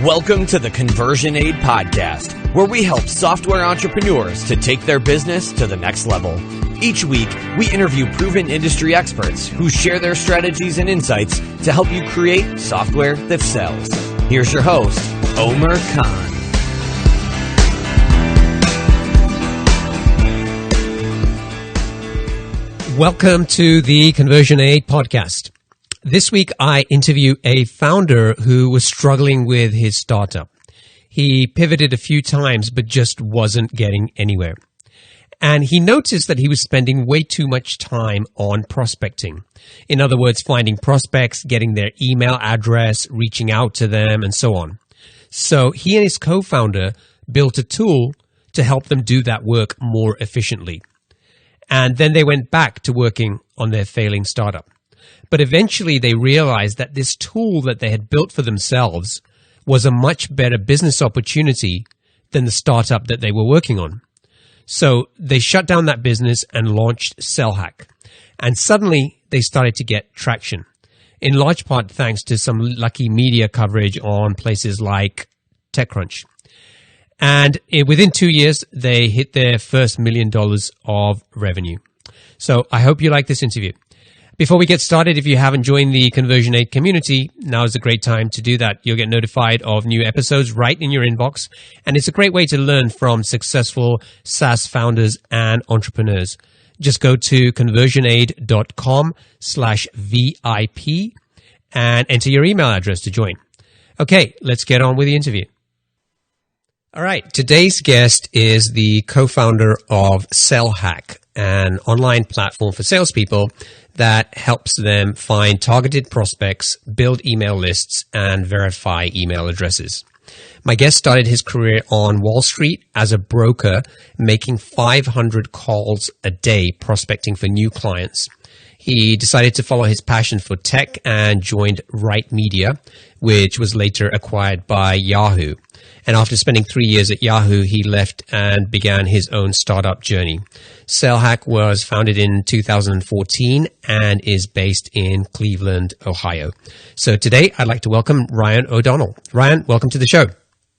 Welcome to the Conversion Aid Podcast, where we help software entrepreneurs to take their business to the next level. Each week, we interview proven industry experts who share their strategies and insights to help you create software that sells. Here's your host, Omer Khan. Welcome to the Conversion Aid Podcast. This week, I interview a founder who was struggling with his startup. He pivoted a few times, but just wasn't getting anywhere. And he noticed that he was spending way too much time on prospecting. In other words, finding prospects, getting their email address, reaching out to them, and so on. So he and his co-founder built a tool to help them do that work more efficiently. And then they went back to working on their failing startup. But eventually they realized that this tool that they had built for themselves was a much better business opportunity than the startup that they were working on. So they shut down that business and launched SellHack. And suddenly they started to get traction, in large part thanks to some lucky media coverage on places like TechCrunch. And within 2 years, they hit their first $1 million of revenue. So I hope you like this interview. Before we get started, if you haven't joined the Conversion Aid community, now is a great time to do that. You'll get notified of new episodes right in your inbox. And it's a great way to learn from successful SaaS founders and entrepreneurs. Just go to conversionaid.com/VIP and enter your email address to join. Okay, let's get on with the interview. All right, today's guest is the co-founder of SellHack, an online platform for salespeople that helps them find targeted prospects, build email lists, and verify email addresses. My guest started his career on Wall Street as a broker, making 500 calls a day prospecting for new clients. He decided to follow his passion for tech and joined Right Media, which was later acquired by Yahoo. And after spending 3 years at Yahoo, he left and began his own startup journey. SellHack was founded in 2014 and is based in Cleveland, Ohio. So today, I'd like to welcome Ryan O'Donnell. Ryan, welcome to the show.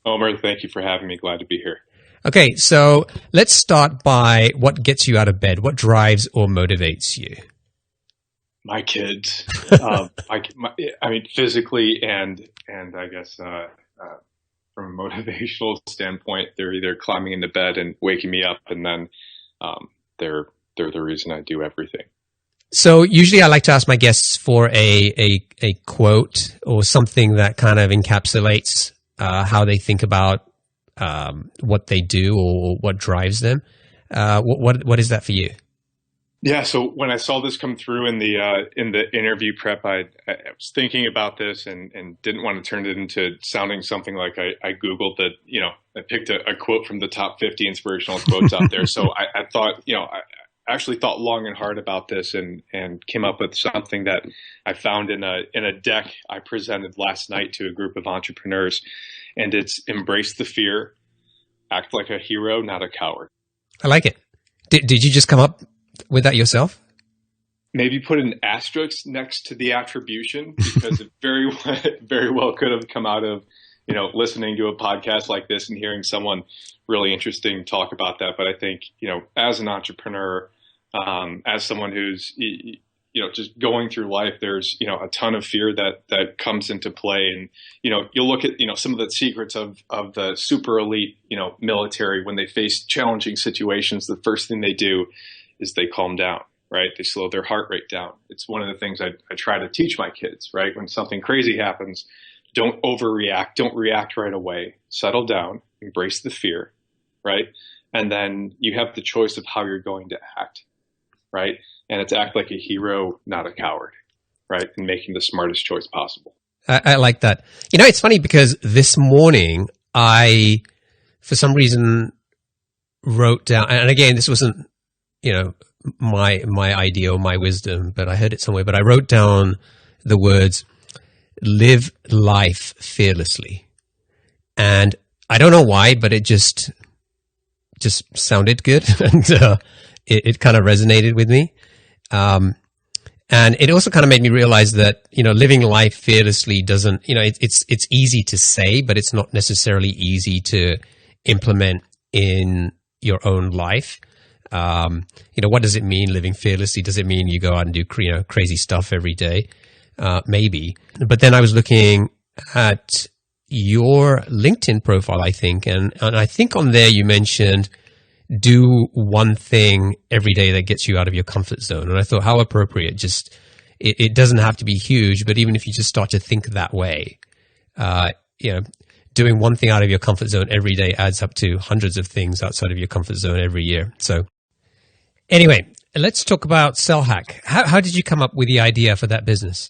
Omer, thank you for having me. Glad to be here. Okay, so let's start by what gets you out of bed. What drives or motivates you? My kids. I mean, physically and I guess from a motivational standpoint, they're either climbing into bed and waking me up, and then they're the reason I do everything. So usually I like to ask my guests for a quote or something that kind of encapsulates how they think about what they do or what drives them. What is that for you? Yeah, so when I saw this come through in the interview prep, I was thinking about this and didn't want to turn it into sounding something like I Googled that, I picked a quote from the top 50 inspirational quotes out there. So I thought, I actually thought long and hard about this and came up with something that I found in a deck I presented last night to a group of entrepreneurs. And it's embrace the fear, act like a hero, not a coward. I like it. Did you just come up with that yourself? Maybe put an asterisk next to the attribution, because it very well could have come out of, listening to a podcast like this and hearing someone really interesting talk about that. But I think, as an entrepreneur, as someone who's, just going through life, there's, a ton of fear that comes into play. And, you'll look at, some of the secrets of the super elite, military. When they face challenging situations, the first thing they do is they calm down, right? They slow their heart rate down. It's one of the things I try to teach my kids, right? When something crazy happens, don't overreact. Don't react right away. Settle down, embrace the fear, right? And then you have the choice of how you're going to act, right? And it's act like a hero, not a coward, right? And making the smartest choice possible. I like that. It's funny because this morning I, for some reason, wrote down, and again, this wasn't, my idea or my wisdom, but I heard it somewhere, but I wrote down the words, live life fearlessly. And I don't know why, but it just sounded good. And it kind of resonated with me. And it also kind of made me realize that, living life fearlessly doesn't, it's easy to say, but it's not necessarily easy to implement in your own life. What does it mean living fearlessly? Does it mean you go out and do, crazy stuff every day? Maybe. But then I was looking at your LinkedIn profile, I think, and I think on there you mentioned do one thing every day that gets you out of your comfort zone. And I thought, how appropriate. Just it doesn't have to be huge, but even if you just start to think that way, doing one thing out of your comfort zone every day adds up to hundreds of things outside of your comfort zone every year. So anyway, let's talk about SellHack. How did you come up with the idea for that business?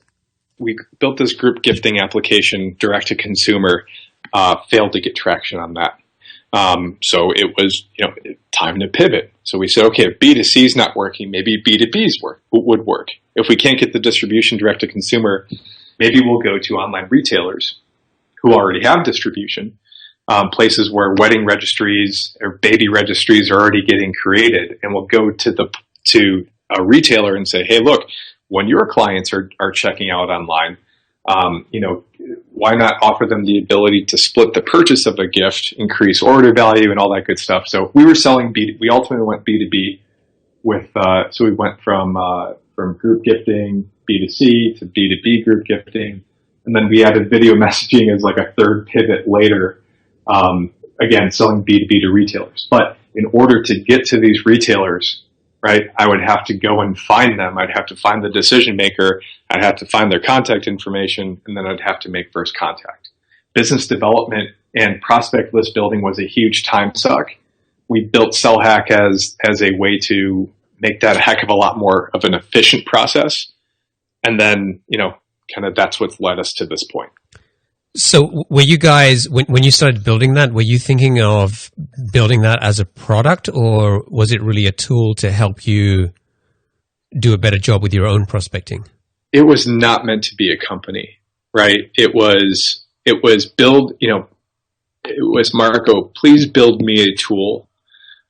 We built this group gifting application direct to consumer, failed to get traction on that. So it was, time to pivot. So we said, okay, if B2C is not working, maybe B2B's would work. If we can't get the distribution direct to consumer, maybe we'll go to online retailers who already have distribution, places where wedding registries or baby registries are already getting created. And we'll go to a retailer and say, hey, look, when your clients are checking out online, why not offer them the ability to split the purchase of a gift, increase order value, and all that good stuff? So we were selling we ultimately went B2B with, so we went from group gifting B2C to B2B group gifting. And then we added video messaging as like a third pivot later, again, selling B2B to retailers. But in order to get to these retailers, right, I would have to go and find them. I'd have to find the decision maker. I'd have to find their contact information, and then I'd have to make first contact. Business development and prospect list building was a huge time suck. We built SellHack as a way to make that a heck of a lot more of an efficient process. And then, kind of that's what's led us to this point. So were you guys, when you started building that, were you thinking of building that as a product, or was it really a tool to help you do a better job with your own prospecting? It was not meant to be a company, right? It was build, it was Marco, please build me a tool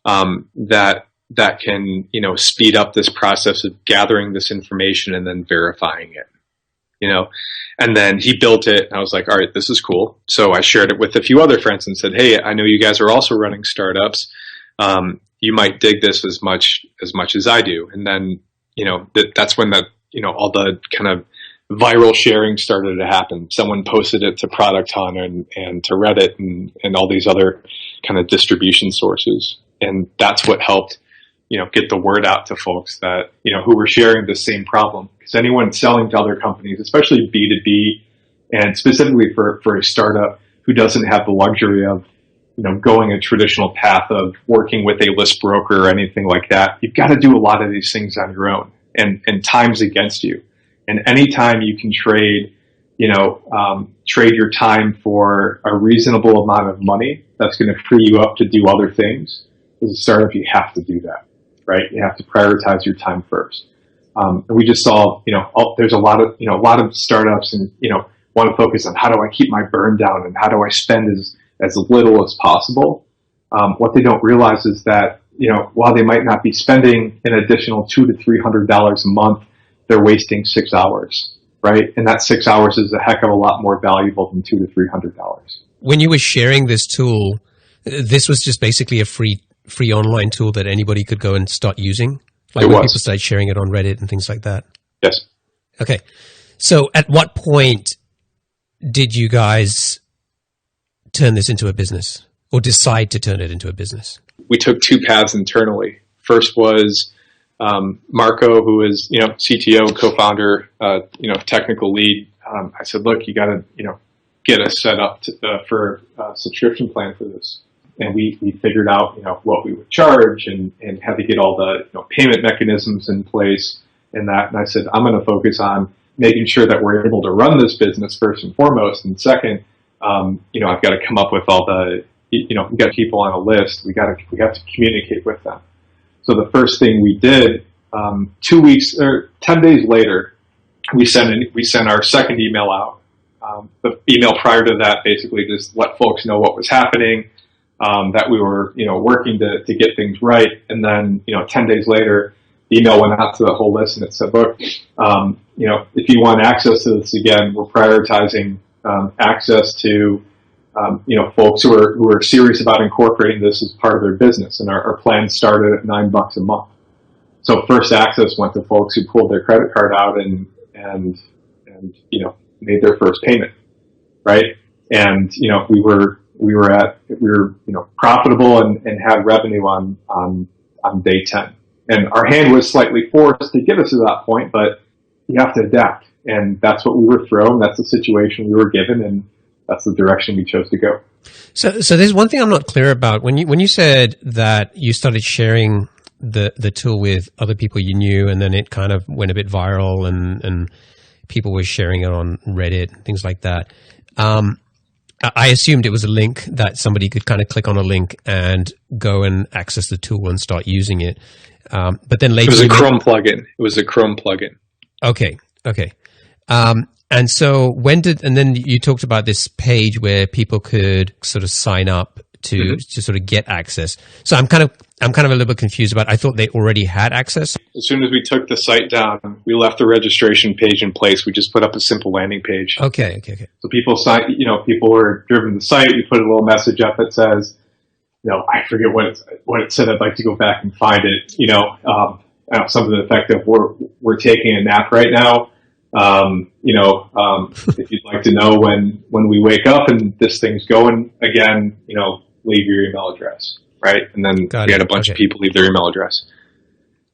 that can, speed up this process of gathering this information and then verifying it. And then he built it, and I was like, all right, this is cool. So I shared it with a few other friends and said, hey, I know you guys are also running startups. You might dig this as much as I do. And then, that's when all the kind of viral sharing started to happen. Someone posted it to Product Hunt and to Reddit and all these other kind of distribution sources. And that's what helped, get the word out to folks that, who were sharing the same problem. Because anyone selling to other companies, especially B2B, and specifically for a startup who doesn't have the luxury of, going a traditional path of working with a list broker or anything like that, you've got to do a lot of these things on your own, and time's against you. And anytime you can trade your time for a reasonable amount of money, that's going to free you up to do other things. As a startup, you have to do that, right? You have to prioritize your time first. And we just saw, there's a lot of startups and, want to focus on how do I keep my burn down and how do I spend as little as possible. What they don't realize is that, while they might not be spending an additional $200 to $300 a month, they're wasting 6 hours, right? And that 6 hours is a heck of a lot more valuable than $200 to $300. When you were sharing this tool, this was just basically a free online tool that anybody could go and start using? Like when people started sharing it on Reddit and things like that? Yes. Okay. So at what point did you guys turn this into a business or decide to turn it into a business? We took two paths internally. First was Marco, who is, CTO, co-founder, technical lead. I said, look, you got to, get us set up for a subscription plan for this. And we figured out, what we would charge and had to get all the payment mechanisms in place and that. And I said, I'm going to focus on making sure that we're able to run this business first and foremost. And second, I've got to come up with all the, we got people on a list. We have to communicate with them. So the first thing we did, 2 weeks or 10 days later, we sent our second email out. The email prior to that basically just let folks know what was happening. That we were, working to get things right. And then, 10 days later, email went out to the whole list and it said, look, if you want access to this again, we're prioritizing access to folks who are serious about incorporating this as part of their business, and our plan started at $9 a month. So first access went to folks who pulled their credit card out and made their first payment, right? And we were profitable and had revenue on day 10, and our hand was slightly forced to get us to that point, but you have to adapt, and that's what we were thrown. That's the situation we were given, and that's the direction we chose to go. So there's one thing I'm not clear about. When you said that you started sharing the tool with other people you knew, and then it kind of went a bit viral, and people were sharing it on Reddit, things like that. I assumed it was a link that somebody could kind of click on a link and go and access the tool and start using it. But then later, it was a Chrome plugin. Okay. And so and then you talked about this page where people could sort of sign up to sort of get access. So I'm kind of a little bit confused about, I thought they already had access. As soon as we took the site down, we left the registration page in place. We just put up a simple landing page. Okay. So people people were driven to the site. We put a little message up that says, I forget what it said. I'd like to go back and find it. Something to the effect of, we're taking a nap right now. If you'd like to know when we wake up and this thing's going again, leave your email address, right? And then we had a bunch of people leave their email address.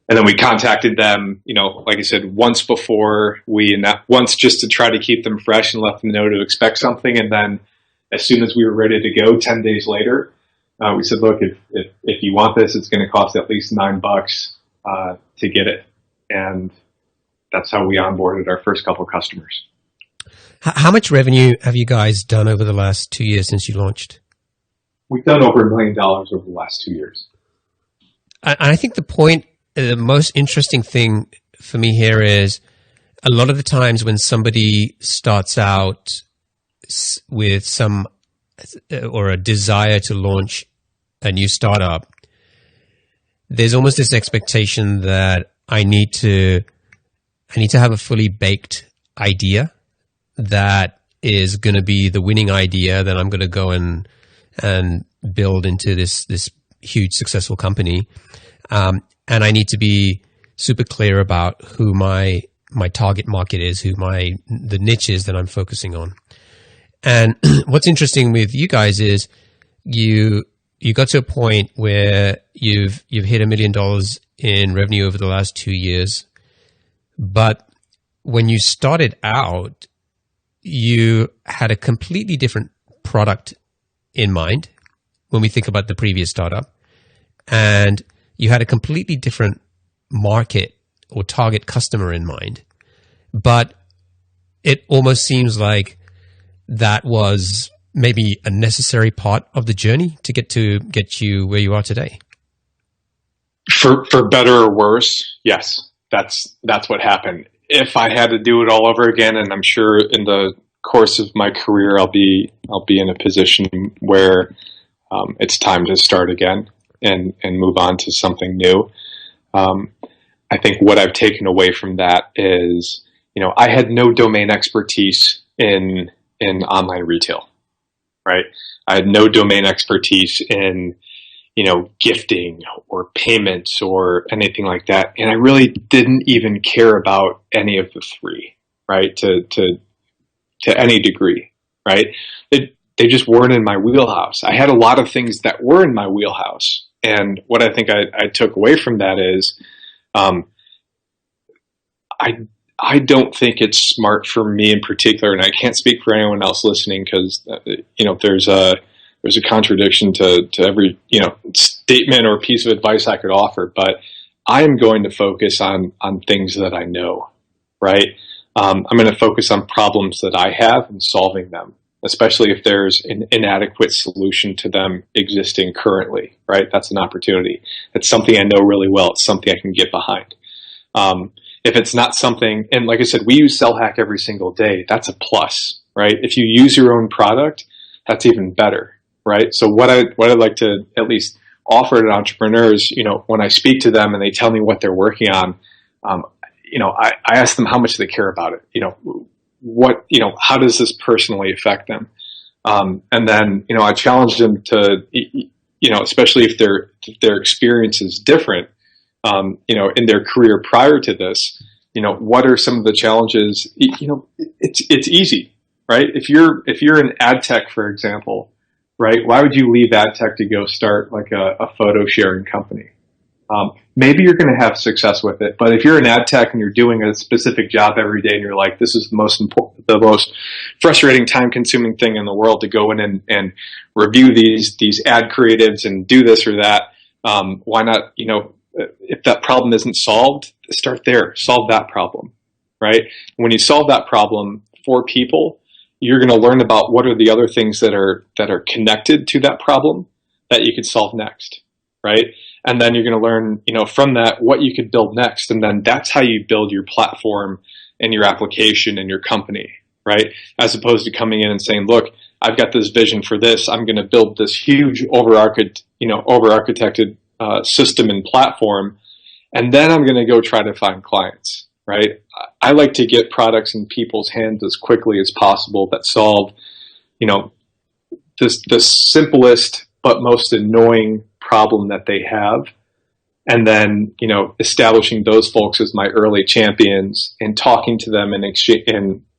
And then we contacted them, like I said, once just to try to keep them fresh and let them know to expect something. And then as soon as we were ready to go, 10 days later, we said, look, if you want this, it's going to cost at least $9 to get it. And that's how we onboarded our first couple of customers. How much revenue have you guys done over the last 2 years since you launched? We've done over $1 million over the last 2 years. I think the most interesting thing for me here is, a lot of the times when somebody starts out with or a desire to launch a new startup, there's almost this expectation that I need to have a fully baked idea that is going to be the winning idea that I'm going to go and build into this huge successful company. And I need to be super clear about who my target market is, the niche is that I'm focusing on. And what's interesting with you guys is you got to a point where you've hit $1 million in revenue over the last 2 years. But when you started out, you had a completely different product in mind when we think about the previous startup. And you had a completely different market or target customer in mind. But it almost seems like that was maybe a necessary part of the journey to get you where you are today. For better or worse, yes. That's what happened. If I had to do it all over again, and I'm sure in the course of my career I'll be in a position where it's time to start again and move on to something new. I think what I've taken away from that is, I had no domain expertise in online retail, right? I had no domain expertise in gifting or payments or anything like that. And I really didn't even care about any of the three, right? To any degree, right? They just weren't in my wheelhouse. I had a lot of things that were in my wheelhouse. And what I think I took away from that is, I don't think it's smart for me in particular, and I can't speak for anyone else listening because, there's a contradiction to every, statement or piece of advice I could offer, but I'm going to focus on things that I know, right? I'm going to focus on problems that I have and solving them, especially if there's an inadequate solution to them existing currently, right? That's an opportunity. It's something I know really well. It's something I can get behind. If it's not something, and like I said, we use SellHack every single day. That's a plus, right? If you use your own product, that's even better, right? So what I'd like to at least offer to entrepreneurs, when I speak to them and they tell me what they're working on, I ask them how much they care about it. How does this personally affect them? And then, I challenge them to, especially if their experience is different, in their career prior to this, what are some of the challenges? It's easy, right? If you're in ad tech, for example, right? Why would you leave ad tech to go start like a photo sharing company? Maybe you're going to have success with it, but if you're in ad tech and you're doing a specific job every day and you're like, this is the most frustrating, time-consuming thing in the world to go in and review these ad creatives and do this or that, why not, if that problem isn't solved, start there, solve that problem, right? When you solve that problem for people, you're going to learn about what are the other things that are connected to that problem that you could solve next, right? And then you're going to learn, from that what you could build next. And then that's how you build your platform and your application and your company, right? As opposed to coming in and saying, look, I've got this vision for this. I'm going to build this huge over-architected system and platform. And then I'm going to go try to find clients, right? I like to get products in people's hands as quickly as possible that solve, the simplest but most annoying problem that they have, and then establishing those folks as my early champions and talking to them and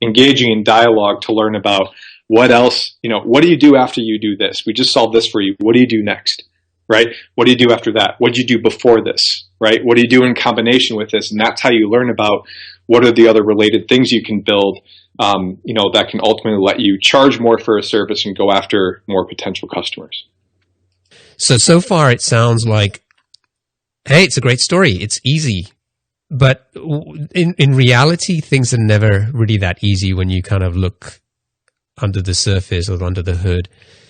engaging in dialogue to learn about what else, what do you do after you do this? We just solved this for you. What do you do next, right? What do you do after that? What did you do before this, right? What do you do in combination with this? And that's how you learn about what are the other related things you can build, that can ultimately let you charge more for a service and go after more potential customers. So far it sounds like, hey, it's a great story. It's easy. But in reality, things are never really that easy when you kind of look under the surface or under the hood.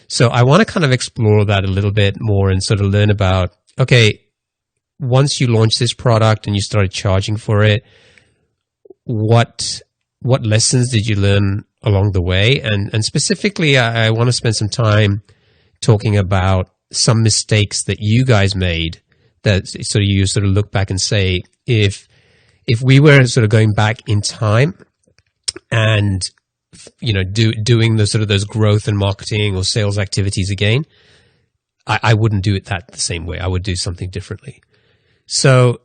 So I want to kind of explore that a little bit more and sort of learn about, okay, once you launched this product and you started charging for it, what lessons did you learn along the way? And specifically, I want to spend some time talking about some mistakes that you guys made that sort of you sort of look back and say, if we were sort of going back in time and doing the sort of those growth and marketing or sales activities again, I wouldn't do it the same way. I would do something differently. So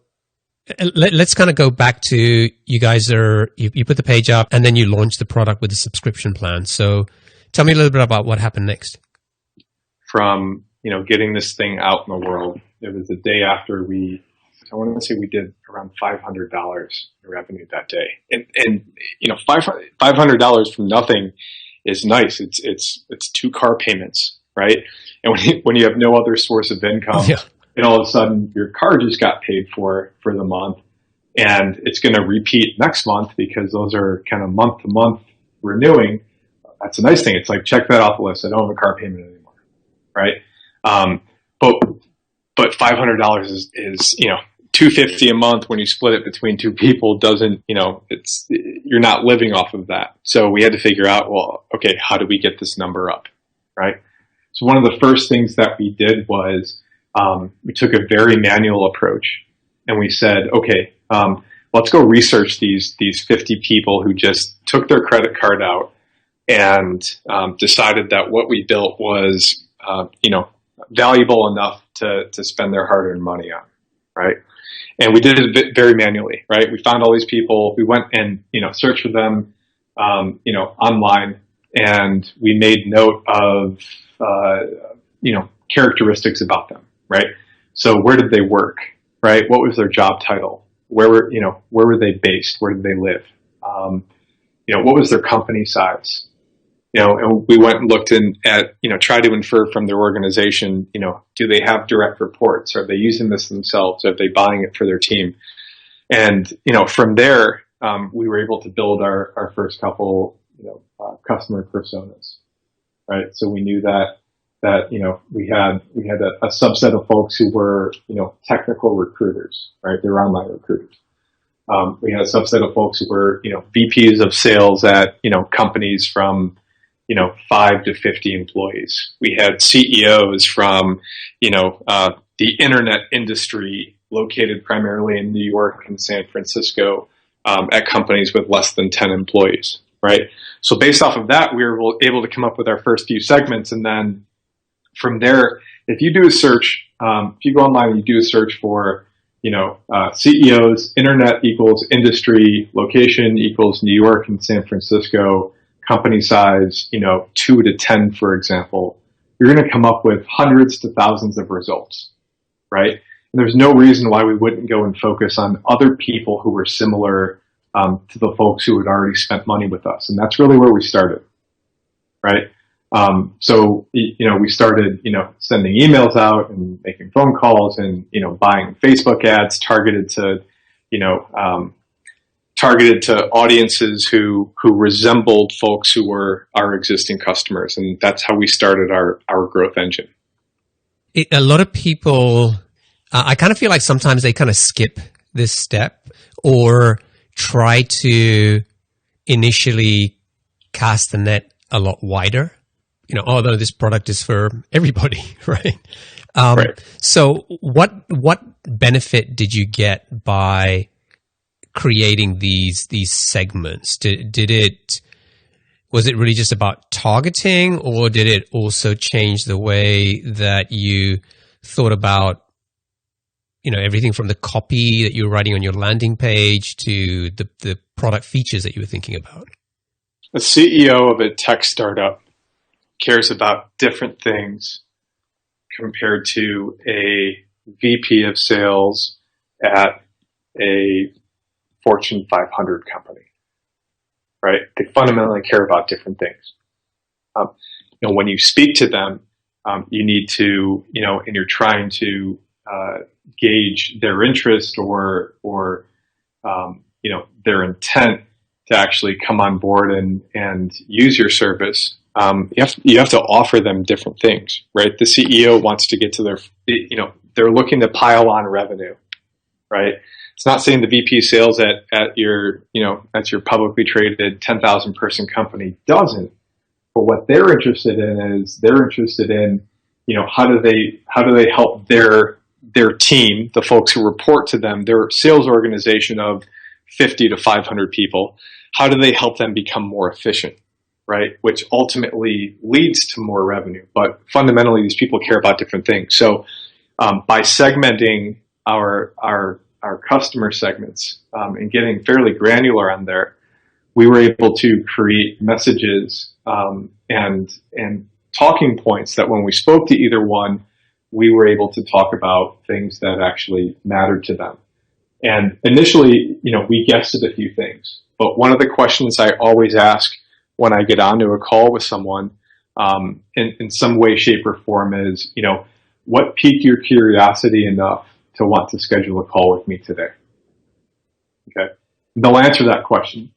let's kind of go back to you guys you put the page up and then you launched the product with a subscription plan. So tell me a little bit about what happened next. From getting this thing out in the world, it was the day after I want to say we did around $500 in revenue that day. And $500 from nothing is nice. It's 2 car payments, right? And when you have no other source of income, yeah, and all of a sudden your car just got paid for the month, and it's going to repeat next month because those are kind of month to month renewing. That's a nice thing. It's like, check that off the list. I don't have a car payment anymore, right? But $500 is $250 a month when you split it between 2 people doesn't, you're not living off of that. So we had to figure out, well, okay, how do we get this number up, right? So one of the first things that we did was we took a very manual approach, and we said, okay, let's go research these 50 people who just took their credit card out and decided that what we built was, valuable enough to spend their hard-earned money on, right? And we did it very manually, right? We found all these people. We went and, searched for them, online, and we made note of, characteristics about them, right? So where did they work, right? What was their job title? Where were they based? Where did they live? What was their company size? And we went and looked at, try to infer from their organization, do they have direct reports? Are they using this themselves? Are they buying it for their team? And, from there, we were able to build our first couple, customer personas, right? So we knew that we had a subset of folks who were, technical recruiters, right? They were online recruiters. We had a subset of folks who were, VPs of sales at, companies from, 5 to 50 employees. We had CEOs from, the internet industry located primarily in New York and San Francisco at companies with less than 10 employees, right? So based off of that, we were able to come up with our first few segments. And then from there, if you do a search, if you go online and you do a search for, CEOs, internet equals industry, location equals New York and San Francisco, company size, 2 to 10, for example, you're going to come up with hundreds to thousands of results, right? And there's no reason why we wouldn't go and focus on other people who were similar to the folks who had already spent money with us. And that's really where we started, right? So we started, sending emails out and making phone calls and, buying Facebook ads targeted to audiences who resembled folks who were our existing customers. And that's how we started our growth engine. A lot of people, I kind of feel like sometimes they kind of skip this step or try to initially cast the net a lot wider. Although this product is for everybody, right? Right. So what benefit did you get by creating these segments? Was it really just about targeting, or did it also change the way that you thought about, everything from the copy that you were writing on your landing page to the product features that you were thinking about? A CEO of a tech startup cares about different things compared to a VP of sales at a Fortune 500 company, right? They fundamentally care about different things. When you speak to them, you need to, and you're trying to gauge their interest or their intent to actually come on board and use your service. You have to offer them different things, right? The CEO wants to get to they're looking to pile on revenue, right? It's not saying the VP sales at your publicly traded 10,000 person company doesn't, but what they're interested in is how do they help their team, the folks who report to them, their sales organization of 50 to 500 people, how do they help them become more efficient? Right, which ultimately leads to more revenue. But fundamentally, these people care about different things. So, by segmenting our customer segments and getting fairly granular on there, we were able to create messages and talking points that when we spoke to either one, we were able to talk about things that actually mattered to them. And initially, we guessed at a few things. But one of the questions I always ask when I get onto a call with someone, in some way, shape, or form is, what piqued your curiosity enough to want to schedule a call with me today? Okay. And they'll answer that question.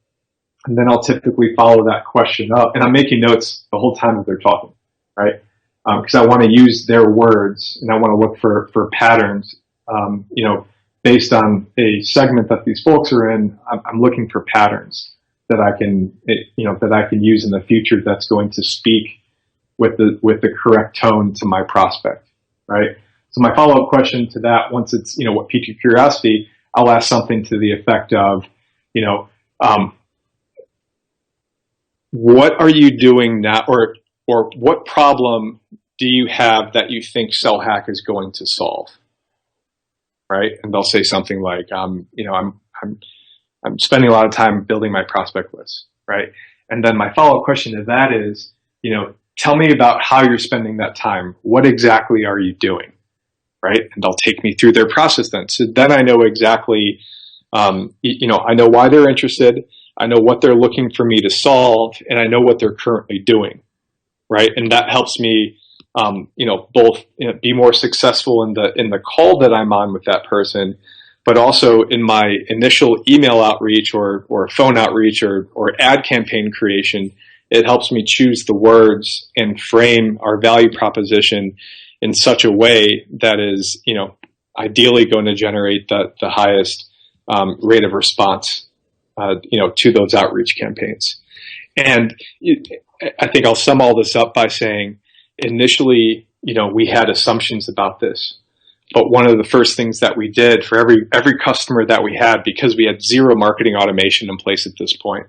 And then I'll typically follow that question up. And I'm making notes the whole time that they're talking, right? Because I want to use their words and I want to look for patterns, based on a segment that these folks are in. I'm looking for patterns that I can use in the future that's going to speak with the correct tone to my prospect, right? So my follow-up question to that, once it's, what piqued your curiosity, I'll ask something to the effect of, what are you doing now, or what problem do you have that you think SellHack is going to solve, right? And they'll say something like, I'm spending a lot of time building my prospect list, right? And then my follow-up question to that is, tell me about how you're spending that time. What exactly are you doing, right? And they'll take me through their process then. So then I know exactly, I know why they're interested. I know what they're looking for me to solve, and I know what they're currently doing, right? And that helps me, both be more successful in the call that I'm on with that person, but also in my initial email outreach or phone outreach or ad campaign creation. It helps me choose the words and frame our value proposition in such a way that is, ideally going to generate the highest rate of response, to those outreach campaigns. And I think I'll sum all this up by saying, initially, we had assumptions about this. But one of the first things that we did for every customer that we had, because we had zero marketing automation in place at this point,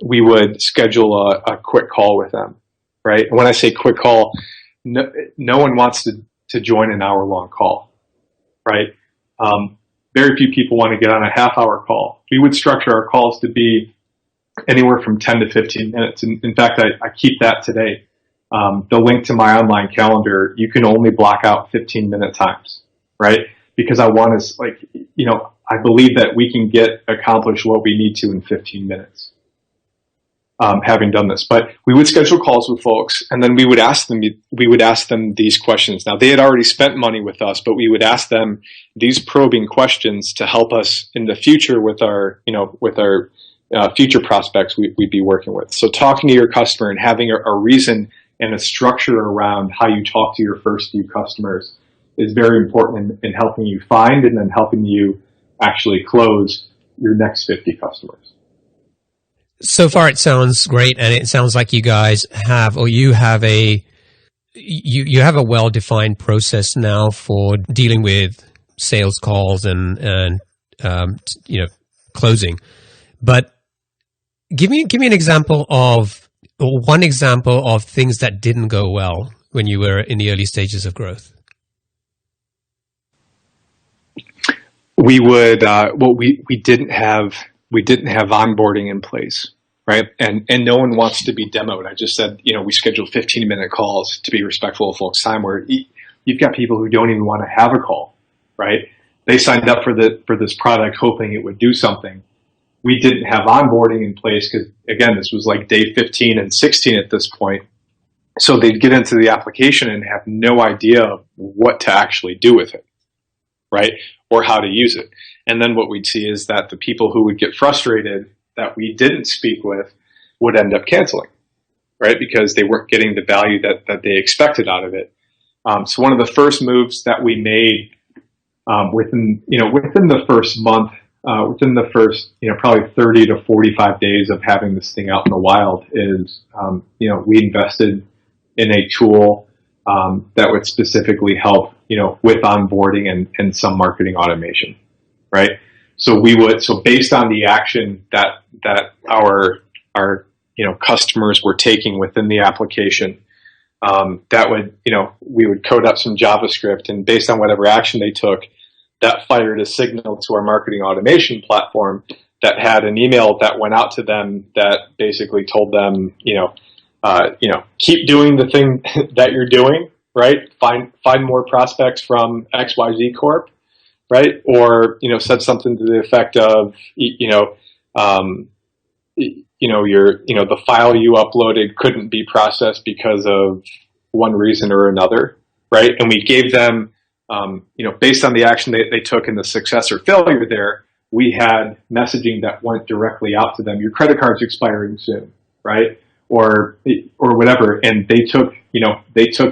we would schedule a quick call with them, right? And when I say quick call, no one wants to join an hour-long call, right? Very few people want to get on a half-hour call. We would structure our calls to be anywhere from 10 to 15 minutes. In fact, I keep that today. The link to my online calendar, you can only block out 15-minute times, right? Because I want to, I believe that we can accomplish what we need to in 15 minutes, having done this. But we would schedule calls with folks, and then we would ask them these questions. Now, they had already spent money with us, but we would ask them these probing questions to help us in the future with our future prospects we'd be working with. So talking to your customer and having a reason and a structure around how you talk to your first few customers is very important in helping you find and then helping you actually close your next 50 customers. So far, it sounds great, and it sounds like you guys have, or you have you have a well-defined process now for dealing with sales calls and closing. But give me an example of, or one example of things that didn't go well when you were in the early stages of growth. We would we didn't have onboarding in place, right? And no one wants to be demoed. I just said, we schedule 15-minute calls to be respectful of folks' time, where you've got people who don't even want to have a call, right? They signed up for this product hoping it would do something. We didn't have onboarding in place because, again, this was like day 15 and 16 at this point. So they'd get into the application and have no idea what to actually do with it, right? Or how to use it. And then what we'd see is that the people who would get frustrated that we didn't speak with would end up canceling, right? Because they weren't getting the value that they expected out of it. So one of the first moves that we made within the first month, within the first, probably 30 to 45 days of having this thing out in the wild is, we invested in a tool that would specifically help, with onboarding and some marketing automation, right? So based on the action that our customers were taking within the application, that would, we would code up some JavaScript, and based on whatever action they took, that fired a signal to our marketing automation platform that had an email that went out to them that basically told them, keep doing the thing that you're doing, right? Find more prospects from XYZ Corp, right? Or, said something to the effect of, the file you uploaded couldn't be processed because of one reason or another, right? And we gave them, based on the action they took and the success or failure there, we had messaging that went directly out to them. Your credit card's expiring soon, right? Or whatever. And they took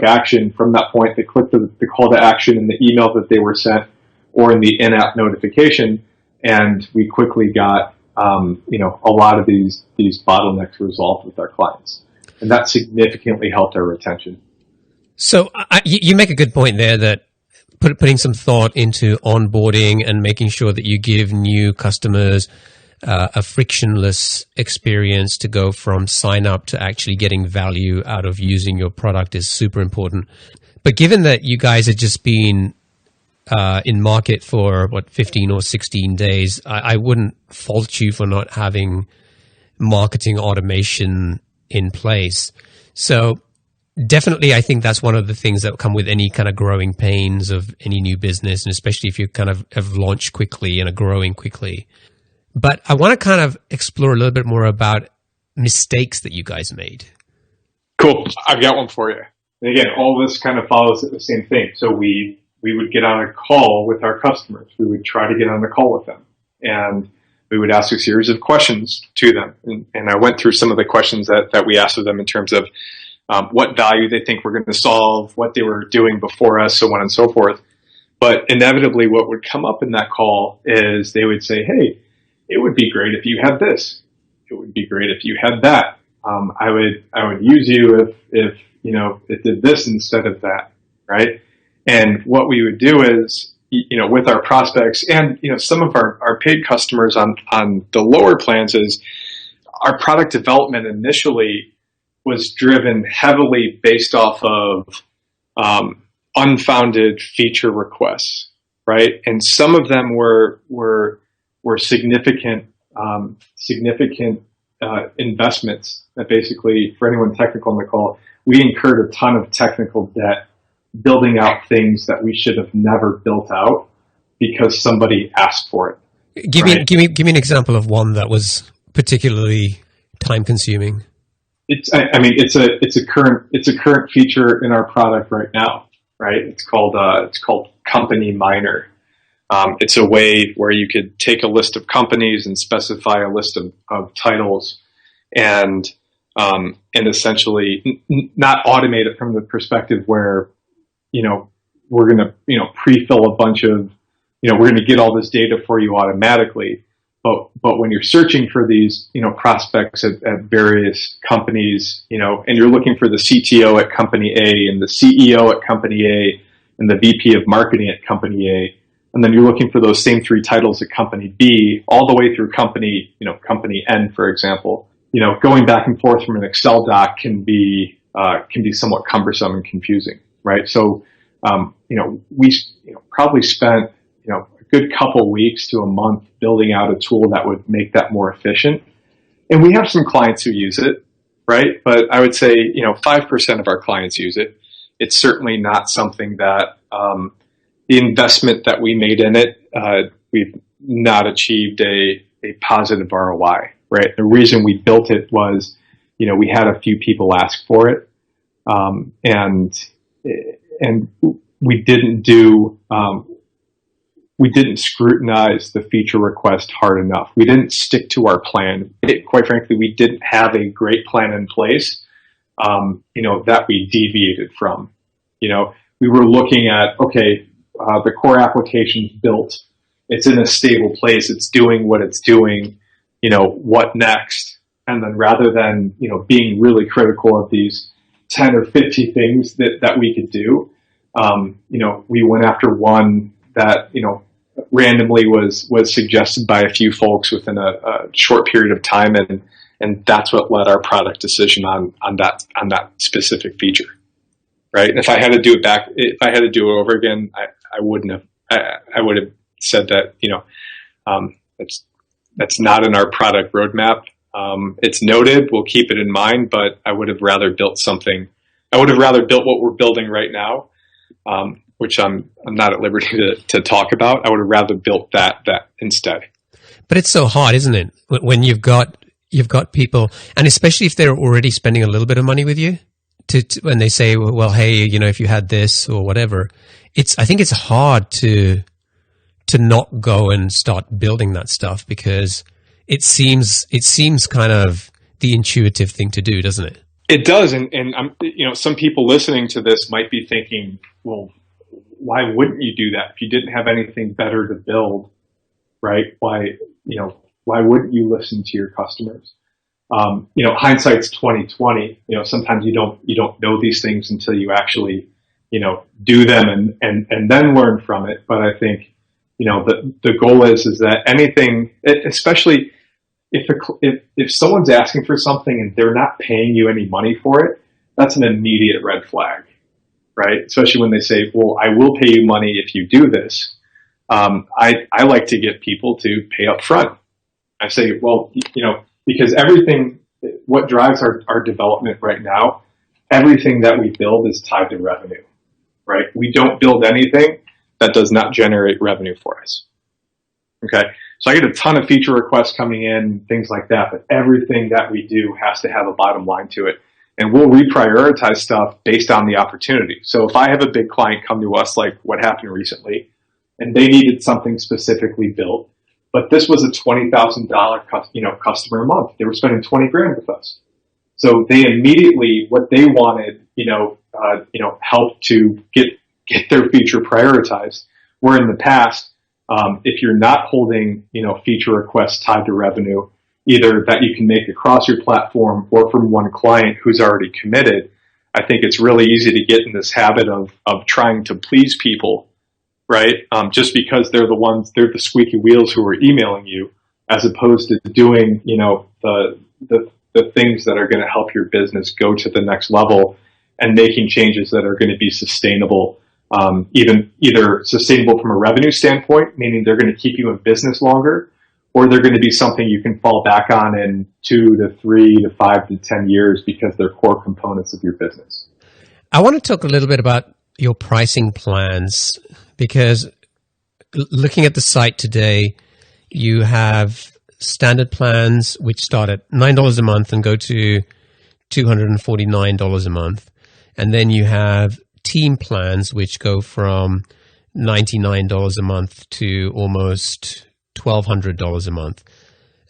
action from that point. They clicked the call to action in the email that they were sent or in the in-app notification. And we quickly got, a lot of these bottlenecks resolved with our clients. And that significantly helped our retention. So you make a good point there that putting some thought into onboarding and making sure that you give new customers a frictionless experience to go from sign up to actually getting value out of using your product is super important. But given that you guys had just been in market for 15 or 16 days, I wouldn't fault you for not having marketing automation in place. So definitely, I think that's one of the things that come with any kind of growing pains of any new business, and especially if you kind of have launched quickly and are growing quickly. But I want to kind of explore a little bit more about mistakes that you guys made. Cool. I've got one for you. And again, all this kind of follows the same thing. So we would get on a call with our customers. We would try to get on a call with them. And we would ask a series of questions to them. And I went through some of the questions that we asked of them in terms of what value they think we're going to solve, what they were doing before us, so on and so forth. But inevitably what would come up in that call is they would say, hey, it would be great if you had this. It would be great if you had that. I would use you if it did this instead of that, right? And what we would do is, with our prospects and, some of our paid customers on the lower plans, is our product development initially was driven heavily based off of unfounded feature requests, right? And some of them were significant investments that basically, for anyone technical on the call, we incurred a ton of technical debt building out things that we should have never built out because somebody asked for it. Give me an example of one that was particularly time consuming. It's a current feature in our product right now, right? It's called Company Miner. It's a way where you could take a list of companies and specify a list of titles and essentially not automate it from the perspective where, we're going to pre-fill a bunch of, we're going to get all this data for you automatically. But when you're searching for these, prospects at various companies, and you're looking for the CTO at company A and the CEO at company A and the VP of marketing at company A, and then you're looking for those same three titles at company B, all the way through company N, for example, going back and forth from an Excel doc can be somewhat cumbersome and confusing, right? So, we probably spent, a good couple weeks to a month building out a tool that would make that more efficient. And we have some clients who use it, right? But I would say, 5% of our clients use it. It's certainly not something that, the investment that we made in it, we've not achieved a positive ROI, right? The reason we built it was, we had a few people ask for it. And we didn't scrutinize the feature request hard enough. We didn't stick to our plan. Quite frankly, we didn't have a great plan in place, that we deviated from. We were looking at, okay, the core application's built. It's in a stable place. It's doing what it's doing. What next? And then rather than, being really critical of these 10 or 50 things that we could do, we went after one that, randomly was suggested by a few folks within a short period of time. And that's what led our product decision on that specific feature. Right. And if I had to do it over again, I wouldn't have, I would have said that, that's not in our product roadmap. It's noted. We'll keep it in mind, but I would have rather built what we're building right now, which I'm not at liberty to talk about. I would have rather built that instead. But it's so hard, isn't it? When you've got people, and especially if they're already spending a little bit of money with you, when they say, well, hey, if you had this or whatever, I think it's hard to not go and start building that stuff because it seems kind of the intuitive thing to do, doesn't it? It does, and I'm, some people listening to this might be thinking, well, why wouldn't you do that if you didn't have anything better to build, right? Why wouldn't you listen to your customers? Hindsight's 20/20. Sometimes you don't know these things until you actually, do them and then learn from it. But I think, the goal is that anything, especially if someone's asking for something and they're not paying you any money for it, that's an immediate red flag, right? Especially when they say, well, I will pay you money if you do this. I like to get people to pay up front. I say, well, because what drives our development right now, everything that we build is tied to revenue, right? We don't build anything that does not generate revenue for us. Okay. So I get a ton of feature requests coming in, things like that, but everything that we do has to have a bottom line to it. And we'll reprioritize stuff based on the opportunity. So if I have a big client come to us, like what happened recently, and they needed something specifically built, but this was a $20,000 customer a month. They were spending $20,000 with us. So they immediately, what they wanted, helped to get their feature prioritized. Where in the past, if you're not holding, feature requests tied to revenue, either that you can make across your platform or from one client who's already committed, I think it's really easy to get in this habit of trying to please people, right? Just because they're the squeaky wheels who are emailing you, as opposed to doing, the things that are going to help your business go to the next level and making changes that are going to be sustainable, even either sustainable from a revenue standpoint, meaning they're going to keep you in business longer, or they're going to be something you can fall back on in 2 to 3 to 5 to 10 years because they're core components of your business. I want to talk a little bit about your pricing plans, because looking at the site today, you have standard plans which start at $9 a month and go to $249 a month. And then you have team plans which go from $99 a month to almost $1,200 a month.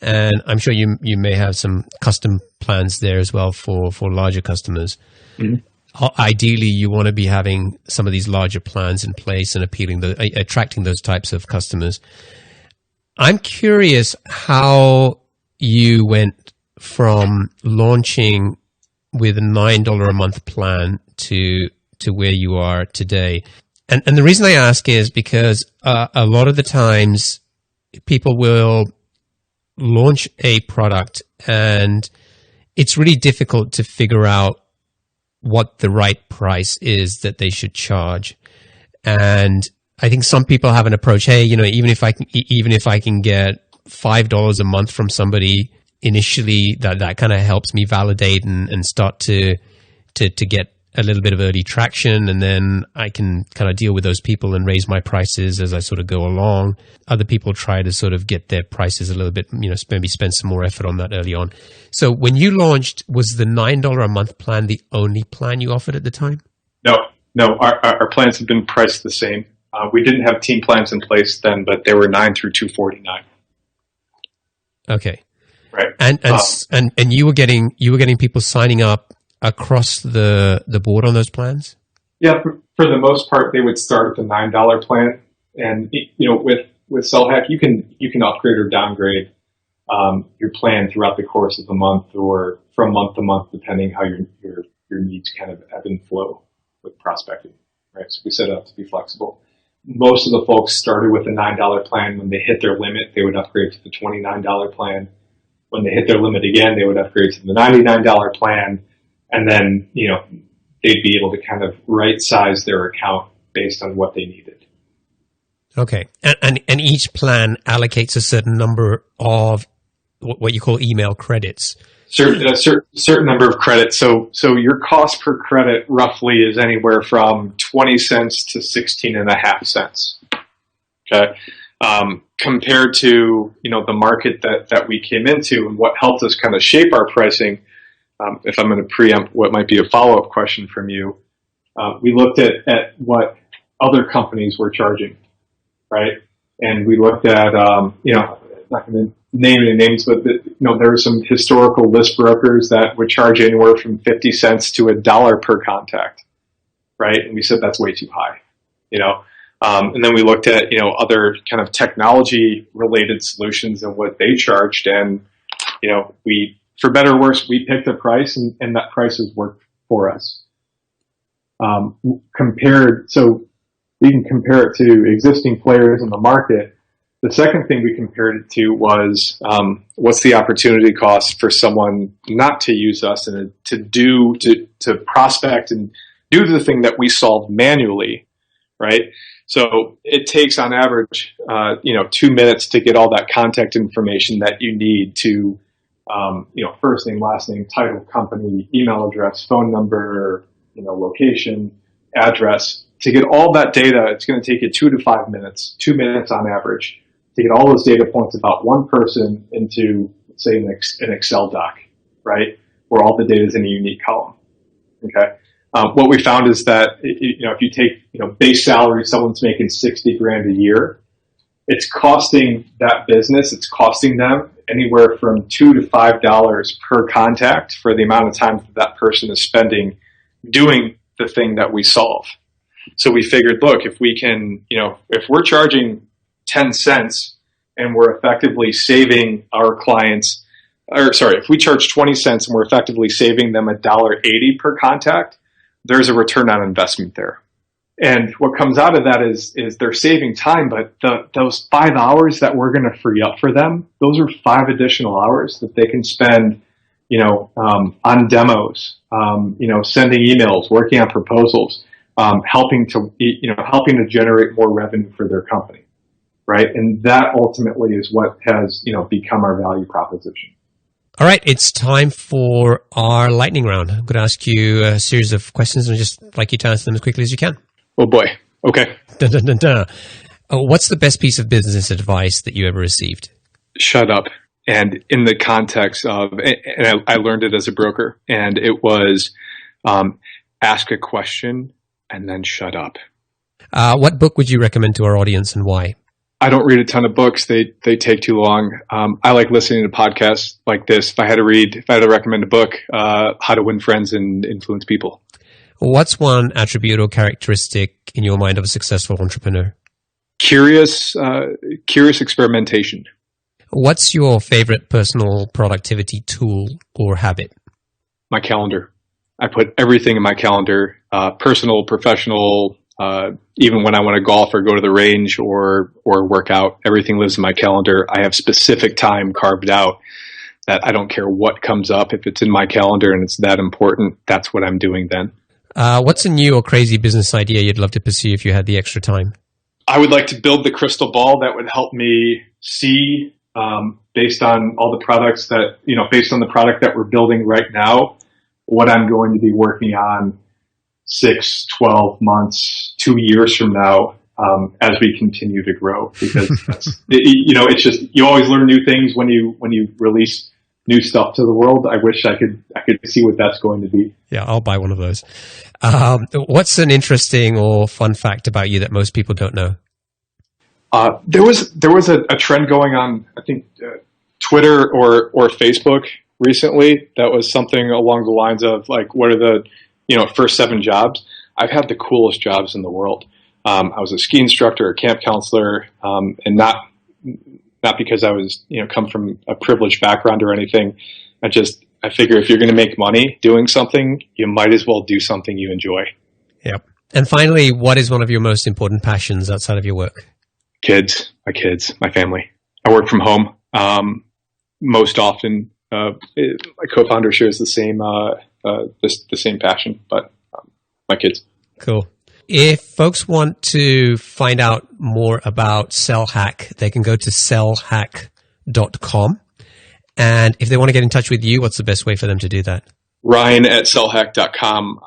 And I'm sure you may have some custom plans there as well for larger customers. Mm-hmm. Ideally, you want to be having some of these larger plans in place and attracting those types of customers. I'm curious how you went from launching with a $9 a month plan to where you are today. And the reason I ask is because a lot of the times people will launch a product and it's really difficult to figure out what the right price is that they should charge. And I think some people have an approach, hey, even if I can get $5 a month from somebody initially, that kind of helps me validate and start to get a little bit of early traction, and then I can kind of deal with those people and raise my prices as I sort of go along. Other people try to sort of get their prices a little bit, maybe spend some more effort on that early on. So when you launched, was the $9 a month plan the only plan you offered at the time? No. Our plans have been priced the same. We didn't have team plans in place then, but they were $9 through $249. Okay. Right. And you were getting people signing up across the board on those plans? Yeah, for the most part, they would start at the $9 plan, and with SellHack, you can upgrade or downgrade your plan throughout the course of the month, or from month to month, depending how your needs kind of ebb and flow with prospecting. Right, so we set it up to be flexible. Most of the folks started with a $9 plan. When they hit their limit, they would upgrade to the $29 plan. When they hit their limit again, they would upgrade to the $99 plan. And then, they'd be able to kind of right size their account based on what they needed. Okay. And each plan allocates a certain number of what you call email credits. Certain number of credits. So your cost per credit roughly is anywhere from 20 cents to 16.5 cents. Okay. Compared to, the market that we came into, and what helped us kind of shape our pricing. If I'm going to preempt what might be a follow-up question from you, we looked at what other companies were charging, right? And we looked at, not going to name any names, but there were some historical list brokers that would charge anywhere from 50 cents to $1 per contact, right? And we said that's way too high, and then we looked at, other kind of technology-related solutions and what they charged, and, for better or worse, we picked a price, and that price has worked for us. So we can compare it to existing players in the market. The second thing we compared it to was what's the opportunity cost for someone not to use us and to prospect and do the thing that we solve manually, right? So it takes on average, 2 minutes to get all that contact information that you need to. First name, last name, title, company, email address, phone number, location, address. To get all that data, it's going to take you 2 to 5 minutes, 2 minutes on average, to get all those data points about one person into, say, an Excel doc, right? Where all the data is in a unique column. Okay. What we found is that, if you take, base salary, someone's making $60,000 a year, it's costing that business, it's costing them anywhere from $2 to $5 per contact for the amount of time that person is spending doing the thing that we solve. So we figured, look, if we can, if we're charging 10 cents and we're effectively saving our clients, if we charge 20 cents and we're effectively saving them $1.80 per contact, there's a return on investment there. And what comes out of that is they're saving time, but those 5 hours that we're going to free up for them, those are 5 additional hours that they can spend, on demos, sending emails, working on proposals, helping to generate more revenue for their company, right? And that ultimately is what has, become our value proposition. All right, it's time for our lightning round. I'm going to ask you a series of questions and just like you to answer them as quickly as you can. Oh boy. Okay. Dun, dun, dun, dun. What's the best piece of business advice that you ever received? Shut up. And in the context of, and I learned it as a broker, and it was ask a question and then shut up. What book would you recommend to our audience and why? I don't read a ton of books. They take too long. I like listening to podcasts like this. If I had to recommend a book, How to Win Friends and Influence People. What's one attribute or characteristic in your mind of a successful entrepreneur? Curious experimentation. What's your favorite personal productivity tool or habit? My calendar. I put everything in my calendar, personal, professional, even when I want to golf or go to the range or work out, everything lives in my calendar. I have specific time carved out that I don't care what comes up. If it's in my calendar and it's that important, that's what I'm doing then. What's a new or crazy business idea you'd love to pursue if you had the extra time? I would like to build the crystal ball that would help me see, based on all the products that, based on the product that we're building right now, what I'm going to be working on 6, 12 months, 2 years from now, as we continue to grow. Because it's just, you always learn new things when you release new stuff to the world. I wish I could see what that's going to be. Yeah, I'll buy one of those. What's an interesting or fun fact about you that most people don't know? There was a trend going on, I think, Twitter or Facebook recently that was something along the lines of like, what are the first 7 jobs? I've had the coolest jobs in the world. I was a ski instructor, a camp counselor, and not because I was, come from a privileged background or anything. I figure if you're going to make money doing something, you might as well do something you enjoy. Yep. And finally, what is one of your most important passions outside of your work? My kids, my family. I work from home. Most often, my co-founder shares the same passion, but my kids. Cool. If folks want to find out more about SellHack, they can go to sellhack.com. And if they want to get in touch with you, what's the best way for them to do that? Ryan at sellhack.com.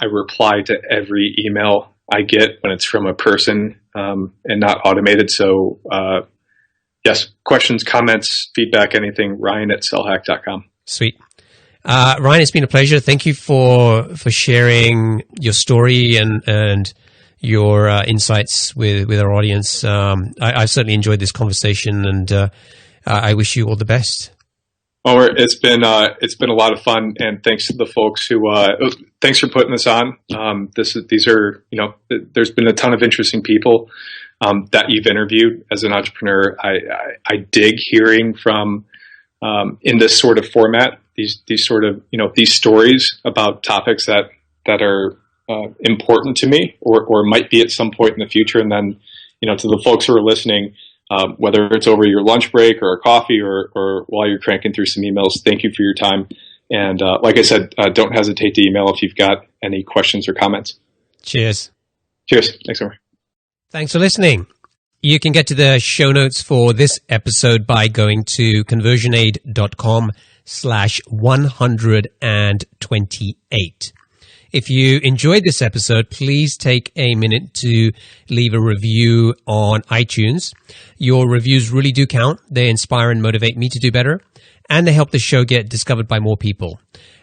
I reply to every email I get when it's from a person and not automated. So, yes, questions, comments, feedback, anything, Ryan at sellhack.com. Sweet. Ryan, it's been a pleasure. Thank you for sharing your story and your insights with our audience. I certainly enjoyed this conversation, and I wish you all the best. Well, it's been a lot of fun, and thanks to the folks who thanks for putting this on. These are there's been a ton of interesting people that you've interviewed as an entrepreneur. I dig hearing from in this sort of format these sort of these stories about topics that are important to me or might be at some point in the future, and then to the folks who are listening. Whether it's over your lunch break or a coffee or while you're cranking through some emails, thank you for your time. And like I said, don't hesitate to email if you've got any questions or comments. Cheers. Cheers. Thanks, Omar. Thanks for listening. You can get to the show notes for this episode by going to conversionaid.com/128. If you enjoyed this episode, please take a minute to leave a review on iTunes. Your reviews really do count. They inspire and motivate me to do better, and they help the show get discovered by more people.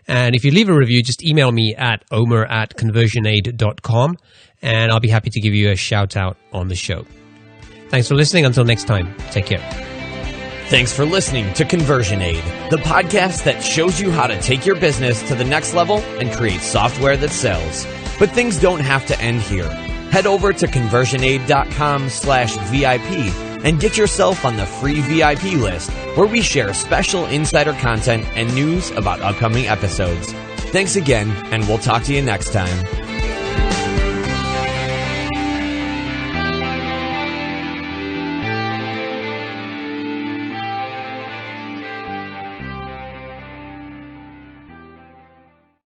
And if you leave a review, just email me at omer@conversionaid.com, and I'll be happy to give you a shout out on the show. Thanks for listening. Until next time, take care. Thanks for listening to Conversion Aid, the podcast that shows you how to take your business to the next level and create software that sells. But things don't have to end here. Head over to conversionaid.com/VIP and get yourself on the free VIP list where we share special insider content and news about upcoming episodes. Thanks again, and we'll talk to you next time.